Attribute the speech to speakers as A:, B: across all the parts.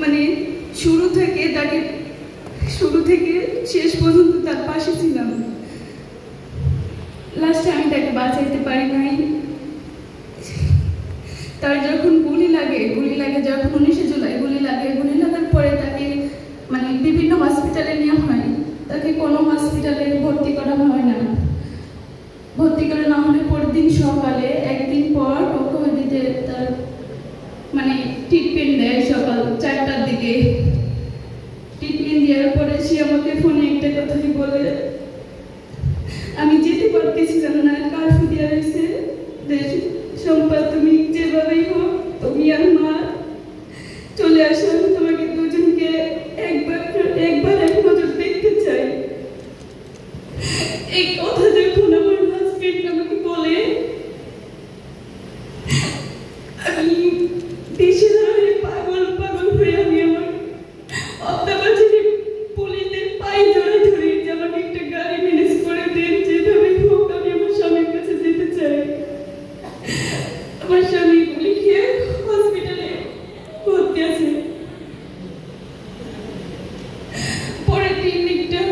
A: মানে শুরু থেকে শেষ পর্যন্ত তার পাশে ছিলাম। লাস্টে আমি তাকে বাঁচাইতে পারি নাই। তার যখন গুলি লাগে যখন 19 জুলাই গুলি লাগার পরে তাকে মানে বিভিন্ন হসপিটালে নেওয়া হয়, তাকে কোনো হসপিটালে ভর্তি করা হয় না। ভর্তি করে না হলে পরের দিন সকালে, একদিন পর পক্ষবাদীতে তার মানে ট্রিটমেন্ট দেয় সকাল 4টার দিকে। ট্রিটমেন্ট দেওয়ার পরে সে আমাকে ফোনে একটা কথাই বলে, আমি যেতে পারতেছিলাম না, কারফিউ দেওয়া হয়েছে, সম্পা তুমি যেভাবেই হোক তুমি আর মা চলে আসো, আমি তোমাকে দুজনকে একবার এক নজর দেখতে চাই। এই কথা যখন আমার হাজবেন্ড আমাকে বলে, আমি দেশে পাগল হয়ে আমি আমার অত্যাচারী পুলিশের পায়ে জড়ে ধরি যে আমাকে একটা গাড়ি ম্যানেজ করে দেন, যেভাবেই হোক আমি আমার স্বামীর কাছে যেতে চাই। আমার স্বামী গুলি খেয়ে হসপিটালে ভর্তি আছে। পরের দিন একটা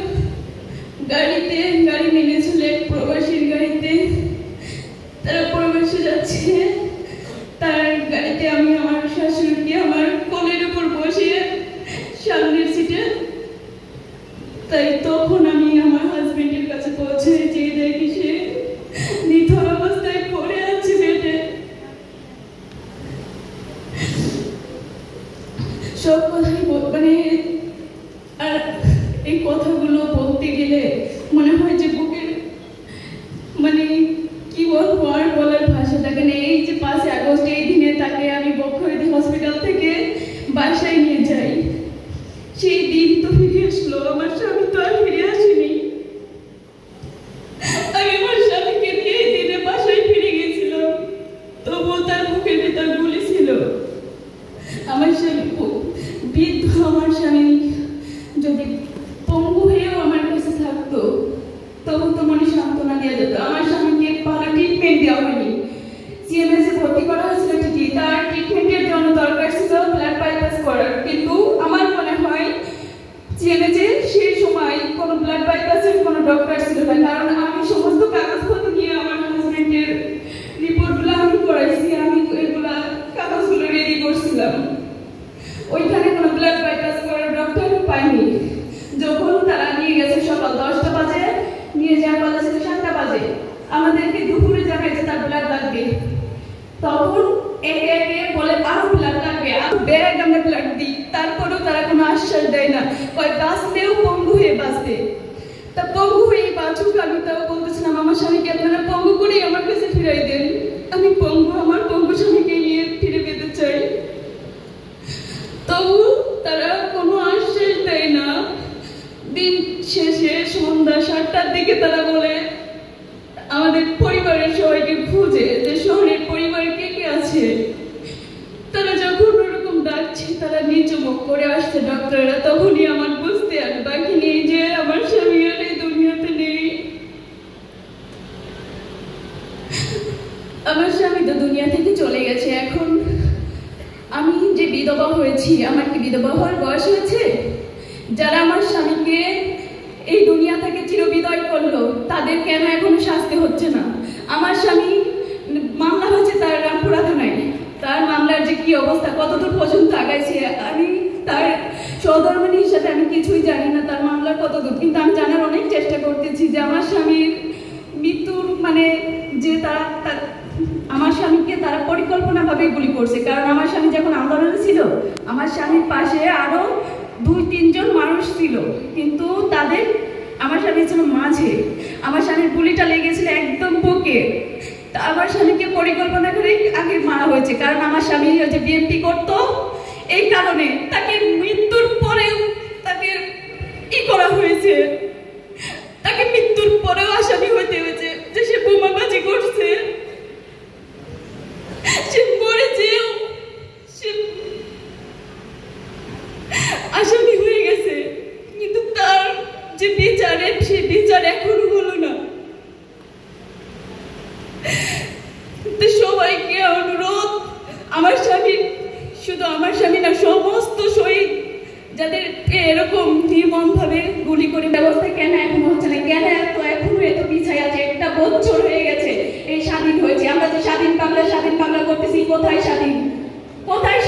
A: গাড়ি ম্যানেজ হলে প্রবাসীর গাড়িতে তারা প্রবাসে যাচ্ছে, তার গাড়িতে আমি আমার শাশুড়িকে আমার কোলের উপর বসিয়ে সামনের সিটে, তাই তখন আমি আমার হাজবেন্ডের কাছে পৌঁছে যে দেখি সে নিথর অবস্থায় পড়ে আছে বেডে। সব কথাই মানে আর এই কথাগুলো বলতে গেলে মনে হয় যে বুকের মানে কি বলবো, আর বলার ভাষা থাকে না। এই যে 5 আগস্ট এই দিনে তাকে আমি বক্ষব্যাধি হসপিটাল থেকে বাসায় নিয়ে যাই, সেই দিন তো ফিরে আসলো, আমার স্বামী তো আর ফিরে আসেনি। আমি আমার স্বামীকে নিয়ে এই দিনে বাসায় ফিরে গেছিলাম, তবুও তার বুকের ভেতর গুলি ছিল। আমার স্বামী বৃদ্ধ, আমার স্বামী যদি পঙ্গু হয়েও আমার কাছে থাকতো তবু তো মনে সান্ত্বনা দেওয়া যেত। আমার স্বামীকে ভালো ট্রিটমেন্ট দেওয়া হয়নি, সিএমএস এ ভর্তি করা হয়েছিল ঠিকই, তার ট্রিটমেন্টের জন্য দরকার ছিল ব্লাড বাইপাস করার, কিন্তু আমার মনে হয় সিএমএস এ সেই সময় কোনো ব্লাড বাইপাসের কোনো ডক্টর ছিল না, কারণ আমি সমস্ত কাগজপত্র নিয়ে আমার হাজবেন্ডের রিপোর্টগুলো আমি করাইছি, আমি এগুলা কাগজগুলো রেডি করছিলাম। ওইখানে কোনো ব্লাড বাইপাস করার ডক্টর পাইনি। যখন তারা নিয়ে গেছে সকাল 10টা বাজে, নিয়ে যাওয়ার কথা ছিল 7টা বাজে, আমাদেরকে দুপুরে জানায় যে তার ব্লাড লাগবে। তখন একে বলে আরো ব্লাড লাগবে, আরো ব্যাগ আমরা ব্লাড দিই, তারপরেও তারা কোনো আশ্বাস দেয় না, কয় বাঁচলেও পঙ্গু হয়ে বাঁচবে। তা পঙ্গু হয়ে বাঁচুক, আমি তাও বলতেছিলাম আমার স্বামীকে আপনারা পঙ্গু করেই আমার কাছে ফিরাই দেন, আমি আমার পঙ্গু স্বামীকে নিয়ে ফিরে পেতে চাই। তবু তারা কোনো আশ্বাস দেয় না। দিন শেষে সন্ধ্যা 7টার দিকে তারা বলে আমাদের পরিবারের সবাইকে খুঁজে যে শহরের পরিবার কে কে আছে। তারা যখন ওরকম ডাকছে, তারা নিচু মুখ করে আসছে ডক্টররা, তখনই আমার বুঝতে আর বাকি নেই যে আমার স্বামী আর এই দুনিয়াতে নেই। আমার স্বামী তো দুনিয়া থেকে চলে গেছে। এখন আমি যে বিধবা হয়েছি, আমার কি বিধবা হওয়ার বয়স হয়েছে? যারা আমার স্বামীকে এই দুনিয়া থেকে চিরবিদায় করলো তাদের কেন এখনো শাস্তি হচ্ছে না? আমার স্বামী মামলা হচ্ছে তার রামপুরা থানায়, তার মামলার যে কি অবস্থা, কতদূর পর্যন্ত আগাইছে, আমি তার সহধর্মিণী হিসাবে আমি কিছুই জানি না তার মামলার কতদূর, কিন্তু আমি জানার অনেক চেষ্টা করতেছি যে আমার স্বামীর মৃত্যুর মানে যে আমার স্বামীকে তারা পরিকল্পনাভাবে গুলি করছে। কারণ আমার স্বামী যখন আন্দোলনে ছিল, আমার স্বামীর পাশে আরো 2-3 জন মানুষ ছিল, কিন্তু আমার স্বামী ছিল মাঝে, আমার স্বামীর গুলিটা লেগেছিল একদম বুকে। আমার স্বামীকে পরিকল্পনা করে আগে মারা হয়েছে, কারণ আমার স্বামী হচ্ছে বিএনপি করতো, এই কারণে তাকে মৃত্যুর পরেও তাকে করা হয়েছে, তাকে মৃত্যুর পরেও আসামি হতে হয়েছে যে সে বোমাবাজি করছে, সে মরেছেও, সে আসামি হয়ে গেছে, কিন্তু তার যে বিচারের সে বিচার এখনো হলো না। সবাইকে অনুরোধ, আমার স্বামীর শুধু আমার স্বামী না, সমস্ত শহীদ যাদেরকে এরকম নির্মম ভাবে গুলি করে ব্যবস্থা কেন এখন হচ্ছে না, কেন এখনো এত পিছায় আছে? একটা বছর হয়ে গেছে এই স্বাধীন হয়েছে, আমরা যে স্বাধীন বাংলা করতেছি, কোথায় স্বাধীন? কোথায়